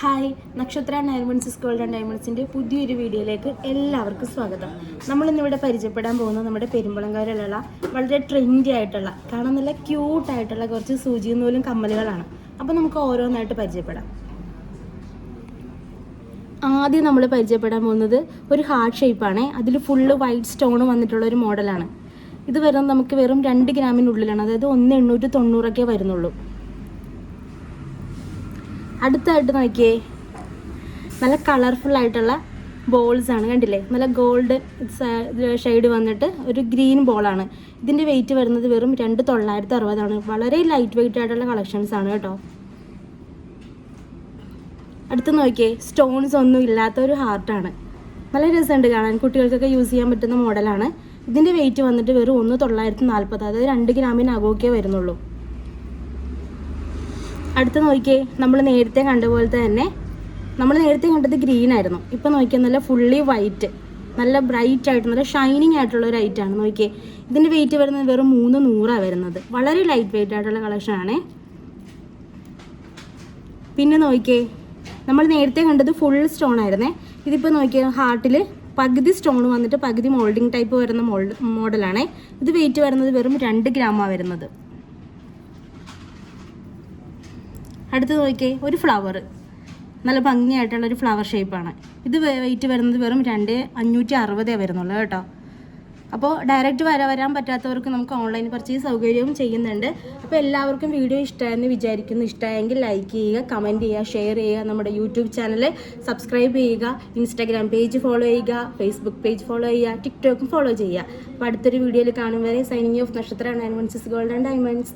Hi Nakshathra Gold and Diamonds പുതിയൊരു വീഡിയോയിലേക്ക് എല്ലാവർക്കും സ്വാഗതം. നമ്മൾ ഇന്നിവിടെ പരിചയപ്പെടാൻ പോകുന്നത് നമ്മുടെ പെരുമ്പളങ്കാവിലുള്ള വളരെ ട്രെൻഡി ആയിട്ടുള്ള കാണാൻ നല്ല ക്യൂട്ട് ആയിട്ടുള്ള കുറച്ച് സൂചി നൂലും കമ്മലുകളാണ്. അപ്പോൾ നമുക്ക് ഓരോന്നായിട്ട് പരിചയപ്പെടാം. ആദ്യം നമ്മൾ പരിചയപ്പെടാൻ പോകുന്നത് ഒരു ഹാർട്ട് ഷേപ്പാണ്. അതിൽ ഫുള്ള് വൈറ്റ് സ്റ്റോൺ വന്നിട്ടുള്ള ഒരു മോഡലാണ്. ഇത് വരുന്നത് നമുക്ക് വെറും 2 ഗ്രാമിനുള്ളിലാണ്, അതായത് 1,890 വരുന്നുള്ളൂ. അടുത്തായിട്ട് നോക്കിയേ, നല്ല കളർഫുൾ ആയിട്ടുള്ള ബോൾസ് ആണ്, കണ്ടില്ലേ? നല്ല ഗോൾഡ് ഷെയ്ഡ് വന്നിട്ട് ഒരു ഗ്രീൻ ബോളാണ്. ഇതിൻ്റെ വെയിറ്റ് വരുന്നത് വെറും 2,960 വളരെ ലൈറ്റ് വെയിറ്റ് ആയിട്ടുള്ള കളക്ഷൻസ് ആണ് കേട്ടോ. അടുത്ത് നോക്കിയേ, സ്റ്റോൺസ് ഒന്നും ഇല്ലാത്ത ഒരു ഹാർട്ടാണ്. നല്ല രസമുണ്ട് കാണാൻ, കുട്ടികൾക്കൊക്കെ യൂസ് ചെയ്യാൻ പറ്റുന്ന മോഡലാണ്. ഇതിൻ്റെ വെയിറ്റ് വന്നിട്ട് വെറും 1,940, അതായത് 2 ഗ്രാമിനകമൊക്കെ വരുന്നുള്ളൂ. അടുത്ത് നോക്കിയേ, നമ്മൾ നേരത്തെ കണ്ട പോലത്തെ തന്നെ, നമ്മൾ നേരത്തെ കണ്ടത് ഗ്രീൻ ആയിരുന്നു. ഇപ്പം നോക്കിയാൽ നല്ല ഫുള്ളി വൈറ്റ്, നല്ല ബ്രൈറ്റ് ആയിട്ട് നല്ല ഷൈനിങ് ആയിട്ടുള്ള ഒരു ഐറ്റാണ്. നോക്കിയേ, ഇതിൻ്റെ വെയിറ്റ് വരുന്നത് വെറും 300 വരുന്നത്. വളരെ ലൈറ്റ് വെയിറ്റ് ആയിട്ടുള്ള കളക്ഷനാണ്. പിന്നെ നോക്കിയേ, നമ്മൾ നേരത്തെ കണ്ടത് ഫുൾ സ്റ്റോൺ ആയിരുന്നേ. ഇതിപ്പോൾ നോക്കിയാൽ ഹാർട്ടിൽ പകുതി സ്റ്റോൺ വന്നിട്ട് പകുതി മോൾഡിങ് ടൈപ്പ് വരുന്ന മോഡലാണ്. ഇത് വെയിറ്റ് വരുന്നത് വെറും 2 ഗ്രാമാണ് വരുന്നത്. അടുത്ത് നോക്കിയേ, ഒരു ഫ്ലവർ, നല്ല ഭംഗിയായിട്ടുള്ള ഒരു ഫ്ലവർ ഷേപ്പാണ്. ഇത് വെയിറ്റ് വരുന്നത് വെറും 2,560 വരുന്നുള്ളൂ കേട്ടോ. അപ്പോൾ ഡയറക്റ്റ് വരാൻ പറ്റാത്തവർക്ക് നമുക്ക് ഓൺലൈൻ പർച്ചേസ് സൗകര്യവും ചെയ്യുന്നുണ്ട്. അപ്പോൾ എല്ലാവർക്കും വീഡിയോ ഇഷ്ടമായെന്ന് വിചാരിക്കുന്നു. ഇഷ്ടമായെങ്കിൽ ലൈക്ക് ചെയ്യുക, കമൻറ്റ് ചെയ്യുക, ഷെയർ ചെയ്യുക, നമ്മുടെ യൂട്യൂബ് ചാനൽ സബ്സ്ക്രൈബ് ചെയ്യുക, ഇൻസ്റ്റാഗ്രാം പേജ് ഫോളോ ചെയ്യുക, ഫേസ്ബുക്ക് പേജ് ഫോളോ ചെയ്യുക, ടിക്ടോക്കും ഫോളോ ചെയ്യുക. അപ്പോൾ അടുത്തൊരു വീഡിയോയിൽ കാണും വരെ സൈനിങ് ഓഫ് നക്ഷത്ര 916 ഗോൾഡ് ആൻഡ് ഡയമണ്ട്സ്.